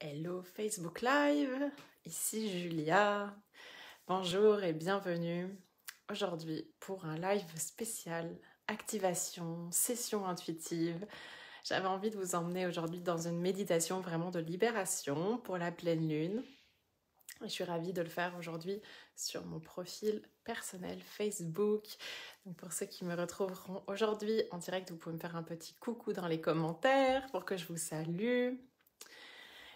Hello Facebook Live, ici Julia. Bonjour et bienvenue aujourd'hui pour un live spécial activation, session intuitive. J'avais envie de vous emmener aujourd'hui dans une méditation vraiment de libération pour la pleine lune. Je suis ravie de le faire aujourd'hui sur mon profil personnel Facebook. Donc pour ceux qui me retrouveront aujourd'hui en direct, vous pouvez me faire un petit coucou dans les commentaires pour que je vous salue.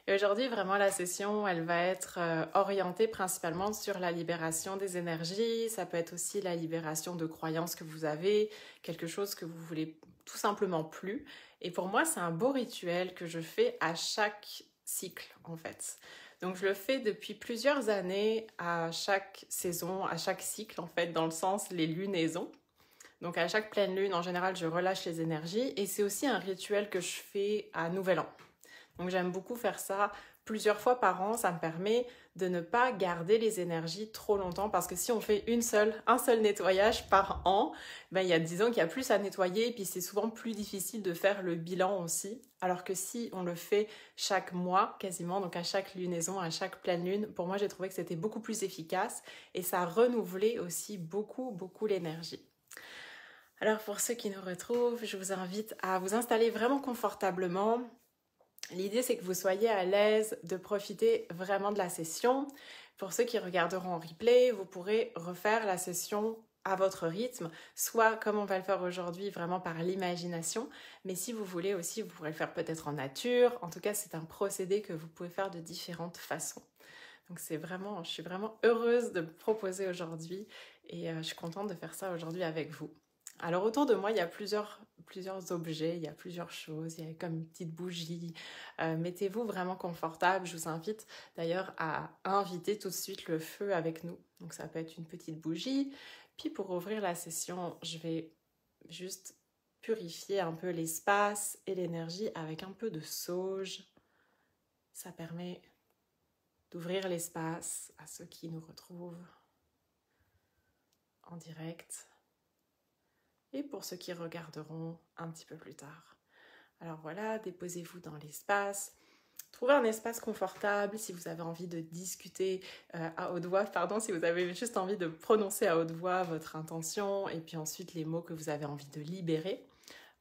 Et aujourd'hui, vraiment, la session, elle va être orientée principalement sur la libération des énergies. Ça peut être aussi la libération de croyances que vous avez, quelque chose que vous voulez tout simplement plus. Et pour moi, c'est un beau rituel que je fais à chaque cycle, en fait. Donc, je le fais depuis plusieurs années à chaque saison, à chaque cycle, en fait, dans le sens les lunaisons. Donc, à chaque pleine lune, en général, je relâche les énergies. Et c'est aussi un rituel que je fais à Nouvel An. Donc j'aime beaucoup faire ça plusieurs fois par an, ça me permet de ne pas garder les énergies trop longtemps parce que si on fait un seul nettoyage par an, ben, il y a 10 ans qu'il y a plus à nettoyer et puis c'est souvent plus difficile de faire le bilan aussi. Alors que si on le fait chaque mois quasiment, donc à chaque lunaison, à chaque pleine lune, pour moi j'ai trouvé que c'était beaucoup plus efficace et ça renouvelait aussi beaucoup l'énergie. Alors pour ceux qui nous retrouvent, je vous invite à vous installer vraiment confortablement. L'idée, c'est que vous soyez à l'aise de profiter vraiment de la session. Pour ceux qui regarderont en replay, vous pourrez refaire la session à votre rythme, soit comme on va le faire aujourd'hui, vraiment par l'imagination, mais si vous voulez aussi, vous pourrez le faire peut-être en nature. En tout cas, c'est un procédé que vous pouvez faire de différentes façons. Donc je suis vraiment heureuse de me proposer aujourd'hui et je suis contente de faire ça aujourd'hui avec vous. Alors autour de moi, il y a plusieurs objets, il y a plusieurs choses, il y a comme une petite bougie. Mettez-vous vraiment confortable. Je vous invite d'ailleurs à inviter tout de suite le feu avec nous. Donc ça peut être une petite bougie. Puis pour ouvrir la session, je vais juste purifier un peu l'espace et l'énergie avec un peu de sauge. Ça permet d'ouvrir l'espace à ceux qui nous retrouvent en direct. Et pour ceux qui regarderont un petit peu plus tard. Alors voilà, déposez-vous dans l'espace. Trouvez un espace confortable si vous avez envie de discuter à haute voix, si vous avez juste envie de prononcer à haute voix votre intention et puis ensuite les mots que vous avez envie de libérer.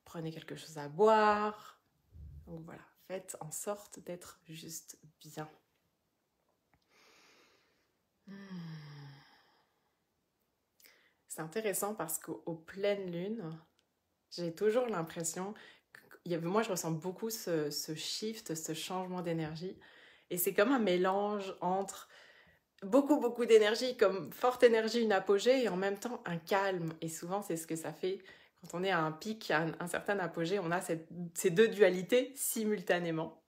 Prenez quelque chose à boire. Donc voilà, faites en sorte d'être juste bien. C'est intéressant parce qu'aux pleines lunes, j'ai toujours l'impression moi, je ressens beaucoup ce shift, ce changement d'énergie. Et c'est comme un mélange entre beaucoup d'énergie, comme forte énergie, une apogée, et en même temps un calme. Et souvent, c'est ce que ça fait quand on est à un pic, à un certain apogée, on a ces deux dualités simultanément.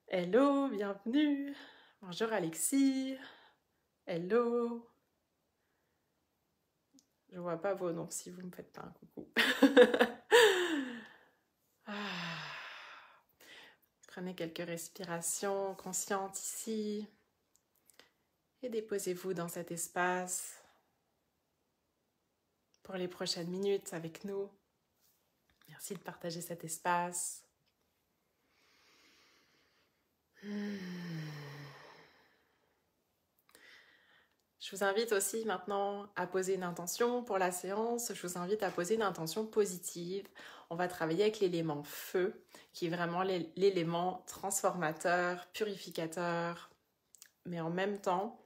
Hello, bienvenue. Bonjour Alexis. Hello. Je vois pas vos noms si vous me faites pas un coucou. Prenez quelques respirations conscientes ici et déposez-vous dans cet espace pour les prochaines minutes avec nous. Merci de partager cet espace. Je vous invite aussi maintenant à poser une intention pour la séance. Je vous invite à poser une intention positive. On va travailler avec l'élément feu, qui est vraiment l'élément transformateur, purificateur. Mais en même temps,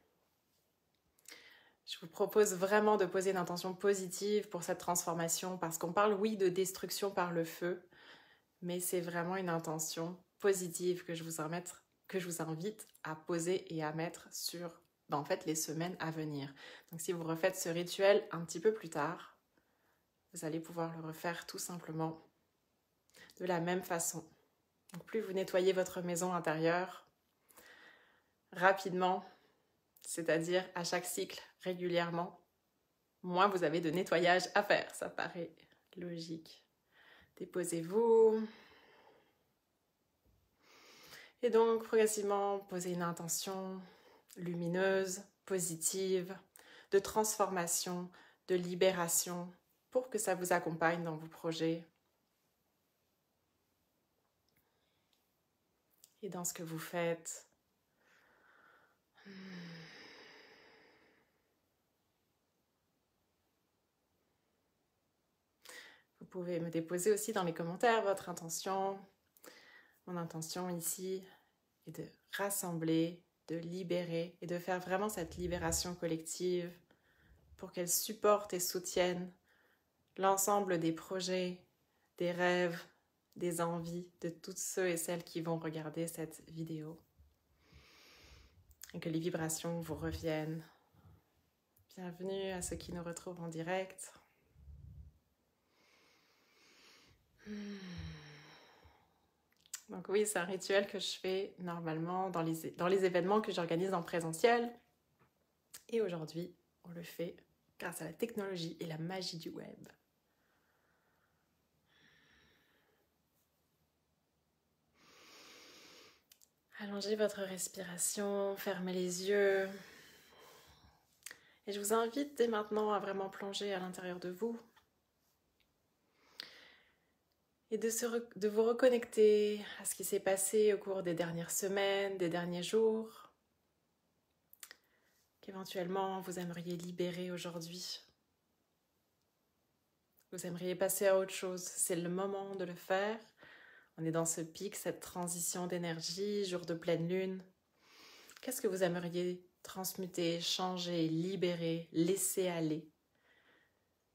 je vous propose vraiment de poser une intention positive pour cette transformation parce qu'on parle, oui, de destruction par le feu, mais c'est vraiment une intention positive que je vous invite à poser et à mettre sur en fait les semaines à venir. Donc si vous refaites ce rituel un petit peu plus tard, vous allez pouvoir le refaire tout simplement de la même façon. Donc plus vous nettoyez votre maison intérieure rapidement, c'est-à-dire à chaque cycle régulièrement, moins vous avez de nettoyage à faire. Ça paraît logique. Déposez-vous. Et donc, progressivement, posez une intention lumineuse, positive, de transformation, de libération, pour que ça vous accompagne dans vos projets. et dans ce que vous faites. Vous pouvez me déposer aussi dans les commentaires votre intention. Mon intention ici est de rassembler, de libérer et de faire vraiment cette libération collective pour qu'elle supporte et soutienne l'ensemble des projets, des rêves, des envies de toutes ceux et celles qui vont regarder cette vidéo. Et que les vibrations vous reviennent. Bienvenue à ceux qui nous retrouvent en direct. Donc oui, c'est un rituel que je fais normalement dans les événements que j'organise en présentiel. Et aujourd'hui, on le fait grâce à la technologie et la magie du web. Allongez votre respiration, fermez les yeux. Et je vous invite dès maintenant à vraiment plonger à l'intérieur de vous. Et de vous reconnecter à ce qui s'est passé au cours des dernières semaines, des derniers jours, qu'éventuellement vous aimeriez libérer aujourd'hui. Vous aimeriez passer à autre chose, c'est le moment de le faire. On est dans ce pic, cette transition d'énergie, jour de pleine lune. Qu'est-ce que vous aimeriez transmuter, changer, libérer, laisser aller?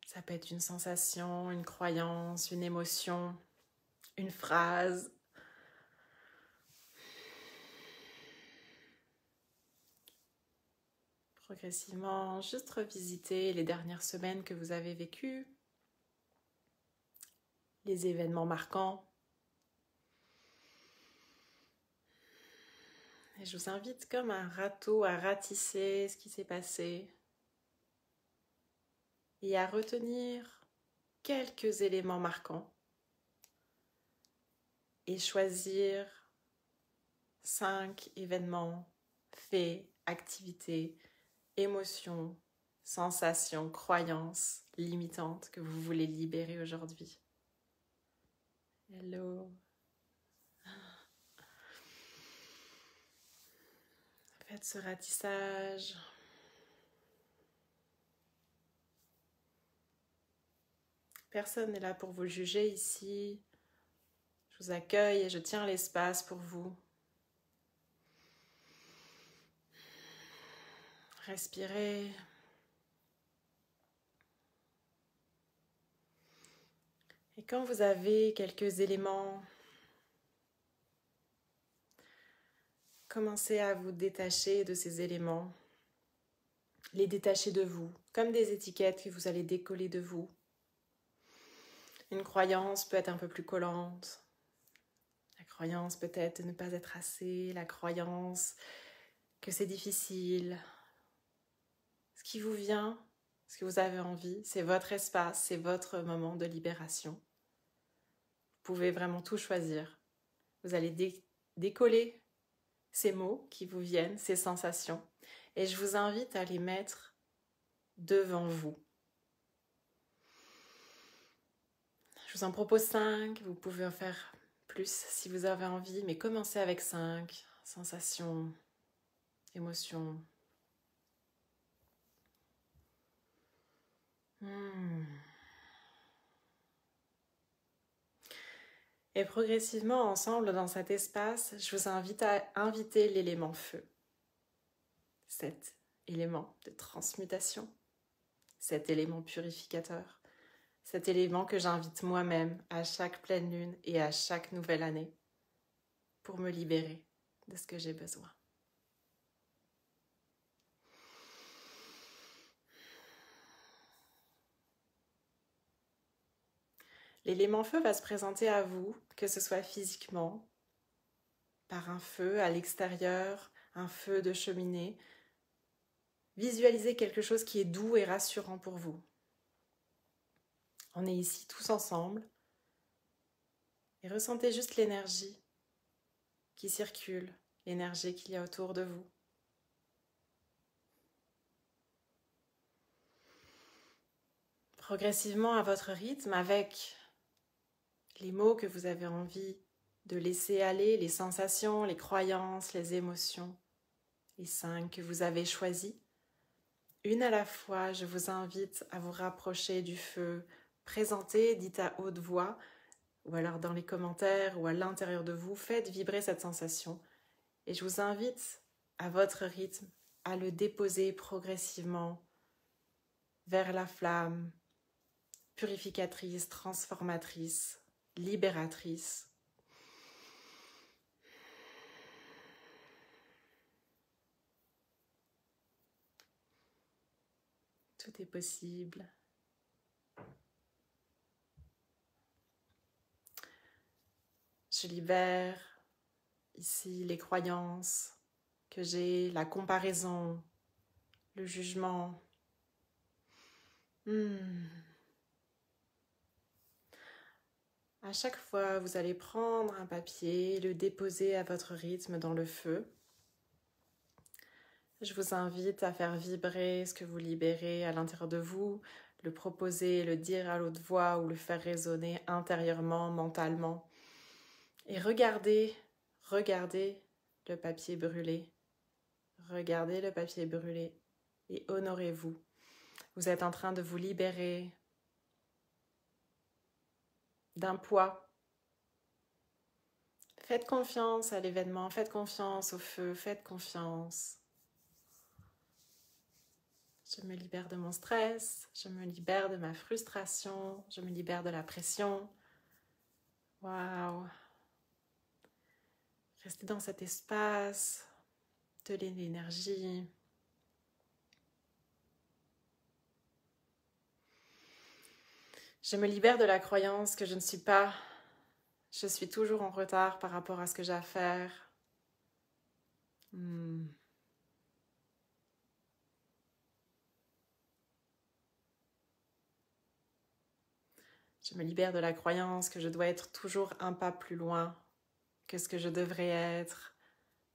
Ça peut être une sensation, une croyance, une émotion, une phrase. Progressivement, juste revisiter les dernières semaines que vous avez vécues, les événements marquants. Et je vous invite comme un râteau à ratisser ce qui s'est passé et à retenir quelques éléments marquants et choisir 5 événements, faits, activités, émotions, sensations, croyances limitantes que vous voulez libérer aujourd'hui. Hello. Faites ce ratissage. Personne n'est là pour vous juger ici. Je vous accueille et je tiens l'espace pour vous. Respirez. Et quand vous avez quelques éléments, commencez à vous détacher de ces éléments. Les détacher de vous, comme des étiquettes que vous allez décoller de vous. Une croyance peut être un peu plus collante. La croyance peut-être de ne pas être assez, la croyance que c'est difficile. Ce qui vous vient, ce que vous avez envie, c'est votre espace, c'est votre moment de libération. Vous pouvez vraiment tout choisir. Vous allez décoller ces mots qui vous viennent, ces sensations, et je vous invite à les mettre devant vous. Je vous en propose 5, vous pouvez en faire plus si vous avez envie, mais commencez avec 5 sensations, émotions. Et progressivement, ensemble, dans cet espace, je vous invite à inviter l'élément feu. Cet élément de transmutation, cet élément purificateur, cet élément que j'invite moi-même à chaque pleine lune et à chaque nouvelle année pour me libérer de ce que j'ai besoin. L'élément feu va se présenter à vous, que ce soit physiquement, par un feu à l'extérieur, un feu de cheminée. Visualisez quelque chose qui est doux et rassurant pour vous. On est ici tous ensemble et ressentez juste l'énergie qui circule, l'énergie qu'il y a autour de vous. Progressivement à votre rythme, avec les mots que vous avez envie de laisser aller les sensations, les croyances, les émotions. Les 5 que vous avez choisis. Une à la fois, je vous invite à vous rapprocher du feu. Présentez, dites à haute voix, ou alors dans les commentaires ou à l'intérieur de vous, faites vibrer cette sensation. Et je vous invite, à votre rythme, à le déposer progressivement vers la flamme, purificatrice, transformatrice, libératrice. Tout est possible. Je libère ici les croyances que j'ai, la comparaison, le jugement. À chaque fois, vous allez prendre un papier et le déposer à votre rythme dans le feu. Je vous invite à faire vibrer ce que vous libérez à l'intérieur de vous, le proposer, le dire à l'autre voix ou le faire résonner intérieurement, mentalement. Et regardez le papier brûlé. Regardez le papier brûlé et honorez-vous. Vous êtes en train de vous libérer d'un poids. Faites confiance à l'événement, faites confiance au feu, faites confiance. Je me libère de mon stress, je me libère de ma frustration, je me libère de la pression. Waouh! Restez dans cet espace de l'énergie. Je me libère de la croyance que je ne suis pas. Je suis toujours en retard par rapport à ce que j'ai à faire. Je me libère de la croyance que je dois être toujours un pas plus loin que ce que je devrais être.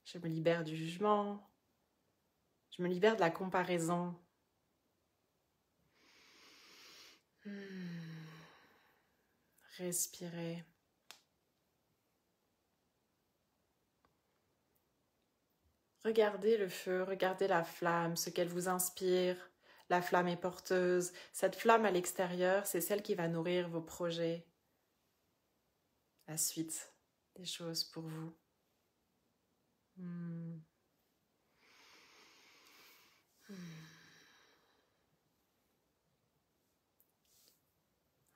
Je me libère du jugement. Je me libère de la comparaison. Respirez. Regardez le feu, regardez la flamme, ce qu'elle vous inspire. La flamme est porteuse. Cette flamme à l'extérieur, c'est celle qui va nourrir vos projets. La suite des choses pour vous.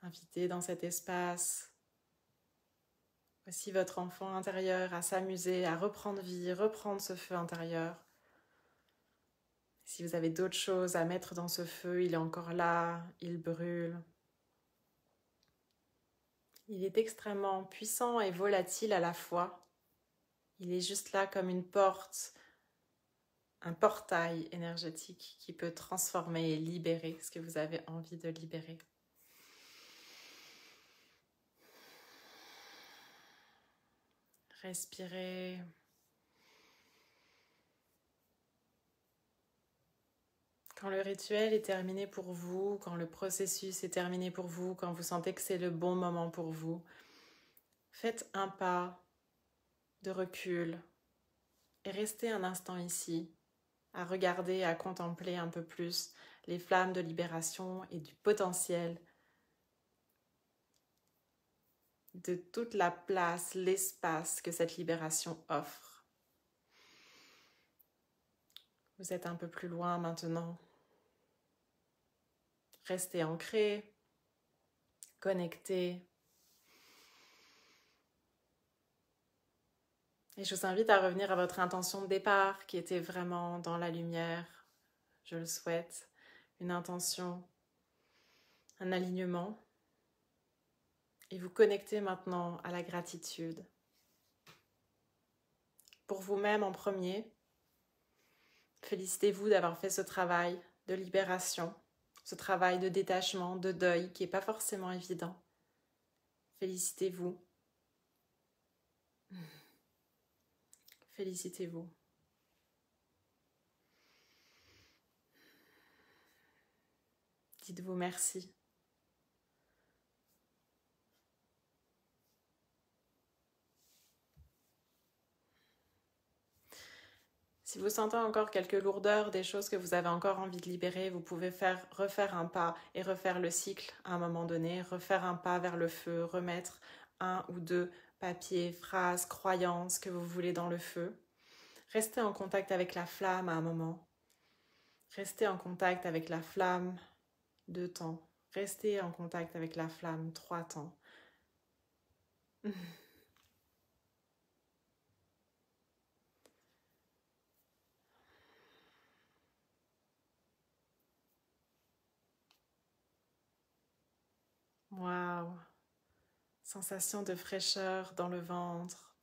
Invitez dans cet espace aussi votre enfant intérieur à s'amuser, à reprendre vie, reprendre ce feu intérieur. Si vous avez d'autres choses à mettre dans ce feu, il est encore là, il brûle. Il est extrêmement puissant et volatile à la fois. Il est juste là comme une porte, un portail énergétique qui peut transformer et libérer ce que vous avez envie de libérer. Respirez. Quand le rituel est terminé pour vous, quand le processus est terminé pour vous, quand vous sentez que c'est le bon moment pour vous, faites un pas de recul et restez un instant ici, à regarder, à contempler un peu plus les flammes de libération et du potentiel de toute la place, l'espace que cette libération offre. Vous êtes un peu plus loin maintenant. Restez ancré, connecté. Et je vous invite à revenir à votre intention de départ qui était vraiment dans la lumière. Je le souhaite. Une intention, un alignement. Et vous connectez maintenant à la gratitude. Pour vous-même en premier, félicitez-vous d'avoir fait ce travail de libération, ce travail de détachement, de deuil qui n'est pas forcément évident. Félicitez-vous. Félicitez-vous. Dites-vous merci. Si vous sentez encore quelques lourdeurs, des choses que vous avez encore envie de libérer, vous pouvez refaire un pas et refaire le cycle à un moment donné, refaire un pas vers le feu, remettre un ou deux papiers, phrases, croyances que vous voulez dans le feu. Restez en contact avec la flamme à un moment. Restez en contact avec la flamme 2 temps. Restez en contact avec la flamme 3 temps. Waouh! Sensation de fraîcheur dans le ventre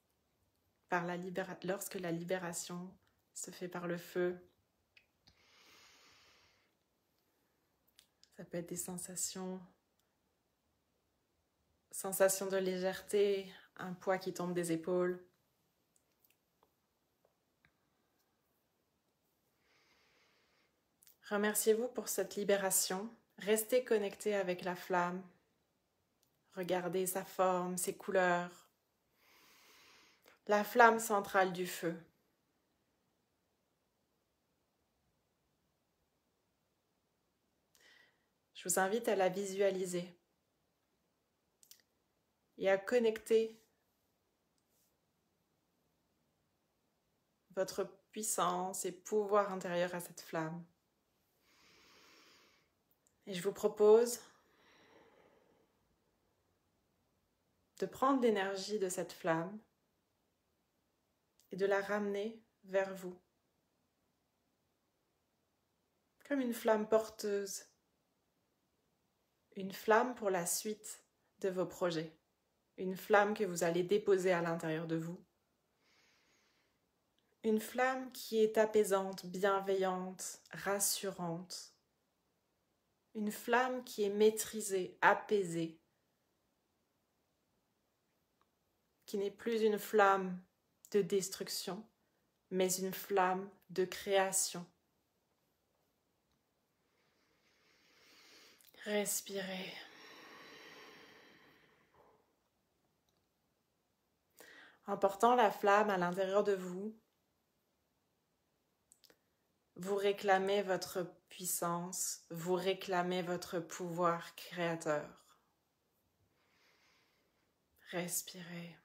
lorsque la libération se fait par le feu. Ça peut être des sensations de légèreté, un poids qui tombe des épaules. Remerciez-vous pour cette libération. Restez connecté avec la flamme. Regardez sa forme, ses couleurs. La flamme centrale du feu. Je vous invite à la visualiser et à connecter votre puissance et pouvoir intérieur à cette flamme. Et je vous propose de prendre l'énergie de cette flamme et de la ramener vers vous. Comme une flamme porteuse. Une flamme pour la suite de vos projets. Une flamme que vous allez déposer à l'intérieur de vous. Une flamme qui est apaisante, bienveillante, rassurante. Une flamme qui est maîtrisée, apaisée. Qui n'est plus une flamme de destruction, mais une flamme de création. Respirez. En portant la flamme à l'intérieur de vous, vous réclamez votre puissance, vous réclamez votre pouvoir créateur. Respirez.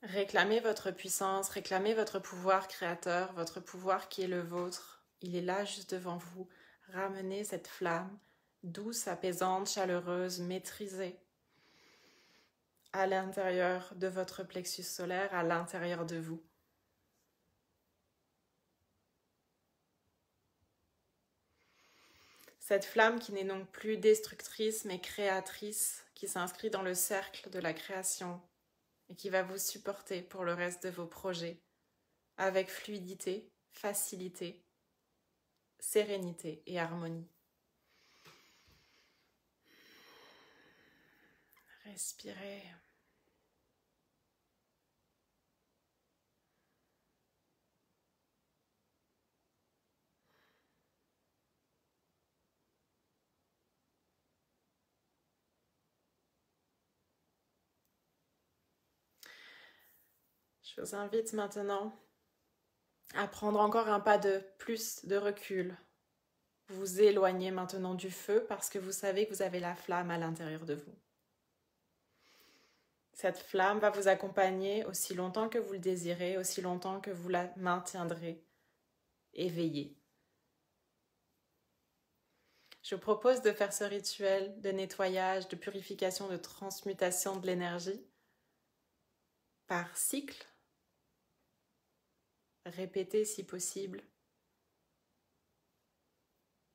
Réclamez votre puissance, réclamez votre pouvoir créateur, votre pouvoir qui est le vôtre. Il est là juste devant vous. Ramenez cette flamme douce, apaisante, chaleureuse, maîtrisée à l'intérieur de votre plexus solaire, à l'intérieur de vous. Cette flamme qui n'est donc plus destructrice mais créatrice, qui s'inscrit dans le cercle de la création et qui va vous supporter pour le reste de vos projets avec fluidité, facilité, sérénité et harmonie. Respirez. Je vous invite maintenant à prendre encore un pas de plus de recul. Vous vous éloignez maintenant du feu parce que vous savez que vous avez la flamme à l'intérieur de vous. Cette flamme va vous accompagner aussi longtemps que vous le désirez, aussi longtemps que vous la maintiendrez éveillée. Je vous propose de faire ce rituel de nettoyage, de purification, de transmutation de l'énergie par cycle. Répétez si possible,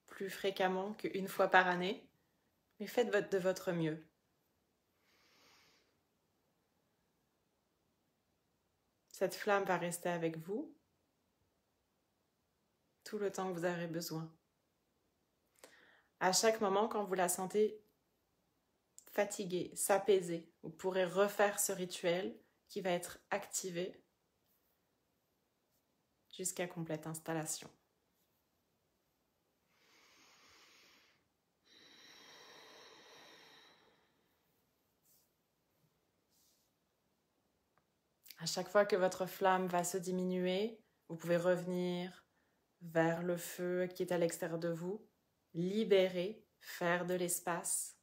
plus fréquemment qu'une fois par année, mais faites de votre mieux. Cette flamme va rester avec vous tout le temps que vous aurez besoin. À chaque moment, quand vous la sentez fatiguée, s'apaiser, vous pourrez refaire ce rituel qui va être activé jusqu'à complète installation. À chaque fois que votre flamme va se diminuer, vous pouvez revenir vers le feu qui est à l'extérieur de vous, libérer, faire de l'espace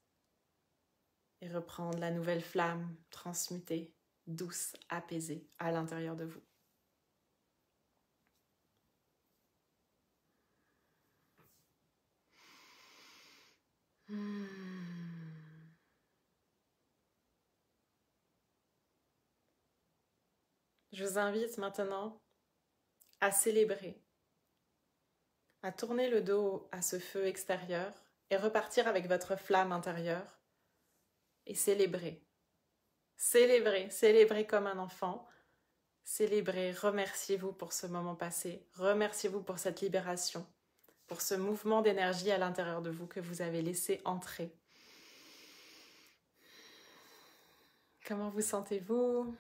et reprendre la nouvelle flamme transmutée, douce, apaisée à l'intérieur de vous. Je vous invite maintenant à célébrer, à tourner le dos à ce feu extérieur et repartir avec votre flamme intérieure et célébrer. Célébrer, célébrer comme un enfant. Célébrez, remerciez-vous pour ce moment passé, remerciez-vous pour cette libération, pour ce mouvement d'énergie à l'intérieur de vous que vous avez laissé entrer. Comment vous sentez-vous ?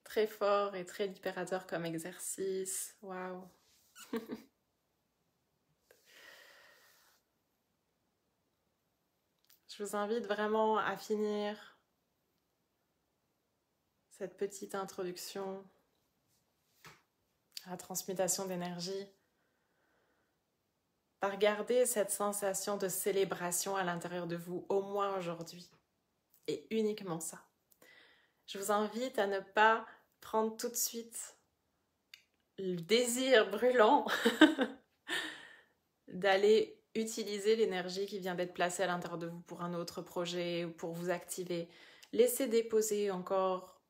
Très fort et très libérateur comme exercice. Waouh! Je vous invite vraiment à finir cette petite introduction à la transmutation d'énergie par garder cette sensation de célébration à l'intérieur de vous, au moins aujourd'hui, et uniquement ça. Je vous invite à ne pas prendre tout de suite le désir brûlant d'aller utiliser l'énergie qui vient d'être placée à l'intérieur de vous pour un autre projet ou pour vous activer. Laissez déposer encore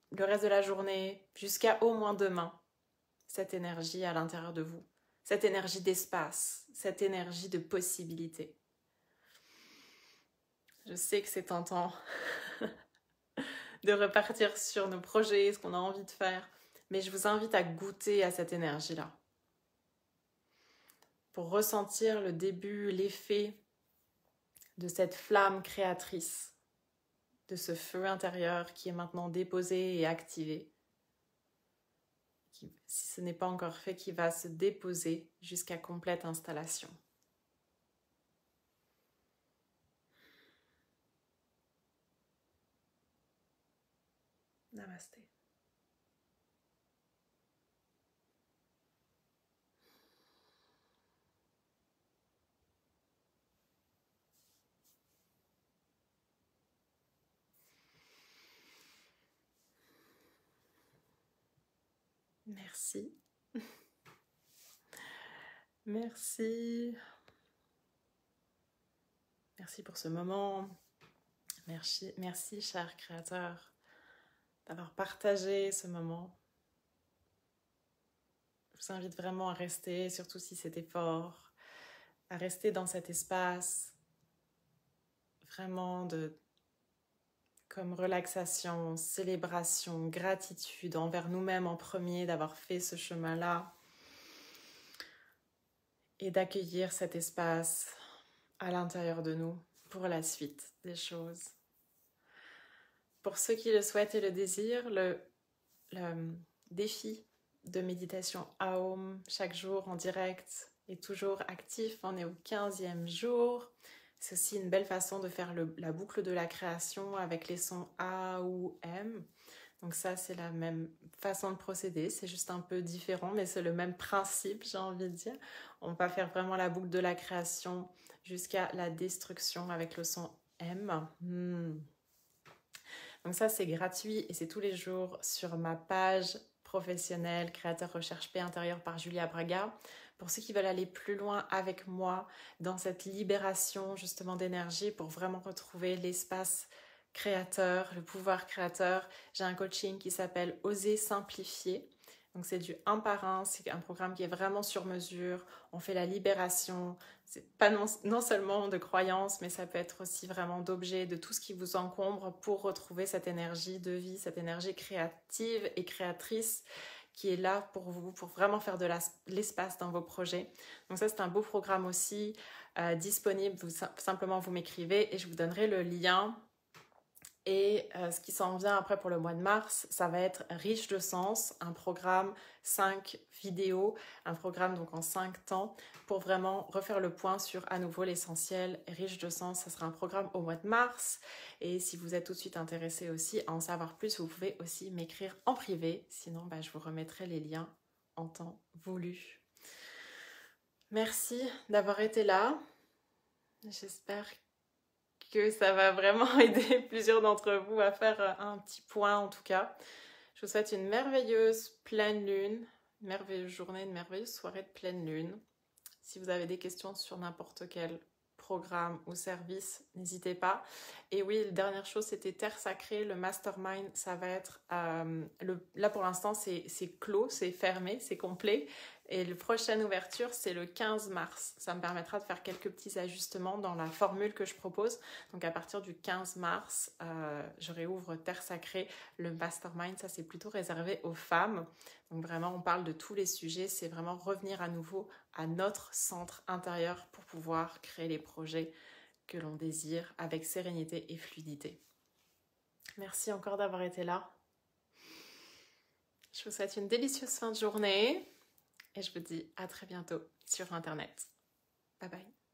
le reste de la journée jusqu'à au moins demain cette énergie à l'intérieur de vous, cette énergie d'espace, cette énergie de possibilité. Je sais que c'est tentant de repartir sur nos projets, ce qu'on a envie de faire, mais je vous invite à goûter à cette énergie-là pour ressentir le début, l'effet de cette flamme créatrice, de ce feu intérieur qui est maintenant déposé et activé. Qui, si ce n'est pas encore fait, qui va se déposer jusqu'à complète installation. Namasté. Merci. Merci. Merci pour ce moment. Merci, cher créateur, d'avoir partagé ce moment. Je vous invite vraiment à rester, surtout si c'était fort, à rester dans cet espace, vraiment comme relaxation, célébration, gratitude envers nous-mêmes en premier d'avoir fait ce chemin-là et d'accueillir cet espace à l'intérieur de nous pour la suite des choses. Pour ceux qui le souhaitent et le désirent, le défi de méditation Aum chaque jour en direct est toujours actif. On est au 15e jour. C'est aussi une belle façon de faire la boucle de la création avec les sons A ou M. Donc ça, c'est la même façon de procéder. C'est juste un peu différent, mais c'est le même principe, j'ai envie de dire. On va faire vraiment la boucle de la création jusqu'à la destruction avec le son M. Donc ça, c'est gratuit et c'est tous les jours sur ma page professionnelle Créateur Recherche Paix Intérieure par Julia Braga. Pour ceux qui veulent aller plus loin avec moi dans cette libération justement d'énergie pour vraiment retrouver l'espace créateur, le pouvoir créateur, j'ai un coaching qui s'appelle Oser Simplifier. Donc c'est du 1 par 1, c'est un programme qui est vraiment sur mesure. On fait la libération, c'est pas non seulement de croyances, mais ça peut être aussi vraiment d'objets, de tout ce qui vous encombre pour retrouver cette énergie de vie, cette énergie créative et créatrice qui est là pour vous, pour vraiment faire de l'espace dans vos projets. Donc ça, c'est un beau programme aussi disponible. Simplement, vous m'écrivez et je vous donnerai le lien. Et ce qui s'en vient après pour le mois de mars, ça va être riche de sens, un programme 5 vidéos, un programme donc en 5 temps pour vraiment refaire le point sur à nouveau l'essentiel riche de sens. Ça sera un programme au mois de mars. Et si vous êtes tout de suite intéressé aussi à en savoir plus, vous pouvez aussi m'écrire en privé. Sinon, je vous remettrai les liens en temps voulu. Merci d'avoir été là. J'espère que ça va vraiment aider plusieurs d'entre vous à faire un petit point en tout cas. Je vous souhaite une merveilleuse pleine lune, une merveilleuse journée, une merveilleuse soirée de pleine lune. Si vous avez des questions sur n'importe quel programme ou service, n'hésitez pas. Et oui, la dernière chose, c'était Terre Sacrée, le mastermind, ça va être... là pour l'instant, c'est clos, c'est fermé, c'est complet. Et la prochaine ouverture, c'est le 15 mars. Ça me permettra de faire quelques petits ajustements dans la formule que je propose. Donc à partir du 15 mars, je réouvre Terre Sacrée. Le mastermind, ça c'est plutôt réservé aux femmes. Donc vraiment, on parle de tous les sujets. C'est vraiment revenir à nouveau à notre centre intérieur pour pouvoir créer les projets que l'on désire avec sérénité et fluidité. Merci encore d'avoir été là. Je vous souhaite une délicieuse fin de journée. Et je vous dis à très bientôt sur Internet. Bye bye.